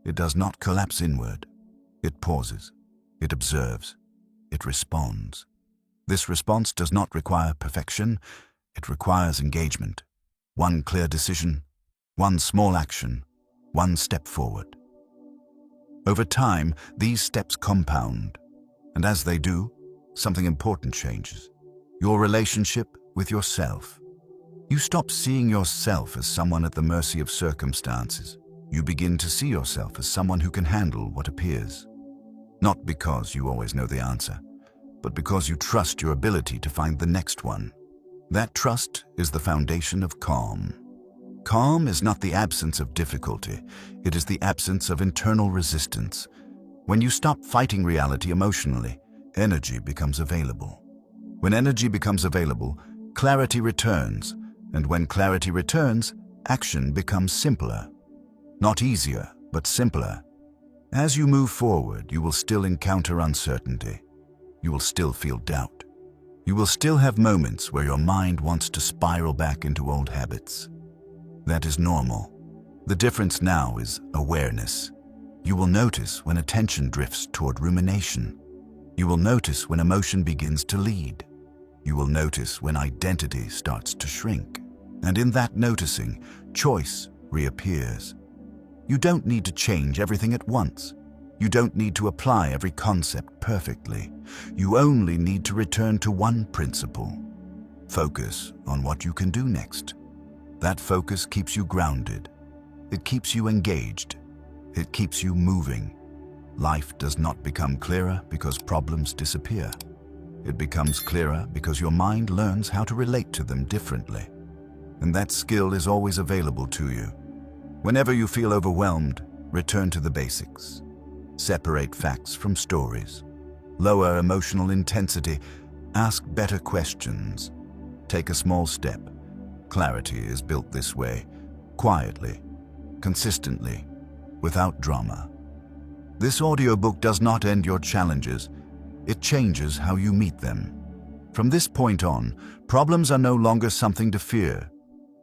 It does not collapse inward. It pauses. It observes. It responds. This response does not require perfection. It requires engagement. One clear decision, one small action, one step forward. Over time, these steps compound. And as they do, something important changes. Your relationship with yourself. You stop seeing yourself as someone at the mercy of circumstances. You begin to see yourself as someone who can handle what appears. Not because you always know the answer, but because you trust your ability to find the next one. That trust is the foundation of calm. Calm is not the absence of difficulty. It is the absence of internal resistance. When you stop fighting reality emotionally, energy becomes available. When energy becomes available, clarity returns. And when clarity returns, action becomes simpler. Not easier, but simpler. As you move forward, you will still encounter uncertainty. You will still feel doubt. You will still have moments where your mind wants to spiral back into old habits. That is normal. The difference now is awareness. You will notice when attention drifts toward rumination. You will notice when emotion begins to lead. You will notice when identity starts to shrink. And in that noticing, choice reappears. You don't need to change everything at once. You don't need to apply every concept perfectly. You only need to return to one principle. Focus on what you can do next. That focus keeps you grounded. It keeps you engaged. It keeps you moving. Life does not become clearer because problems disappear. It becomes clearer because your mind learns how to relate to them differently. And that skill is always available to you. Whenever you feel overwhelmed, return to the basics. Separate facts from stories. Lower emotional intensity. Ask better questions. Take a small step. Clarity is built this way, quietly, consistently, without drama. This audiobook does not end your challenges. It changes how you meet them. From this point on, problems are no longer something to fear.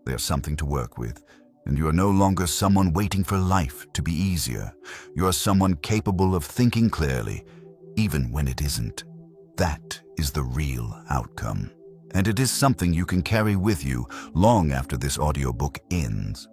They are something to work with. And you are no longer someone waiting for life to be easier. You are someone capable of thinking clearly, even when it isn't. That is the real outcome. And it is something you can carry with you long after this audiobook ends.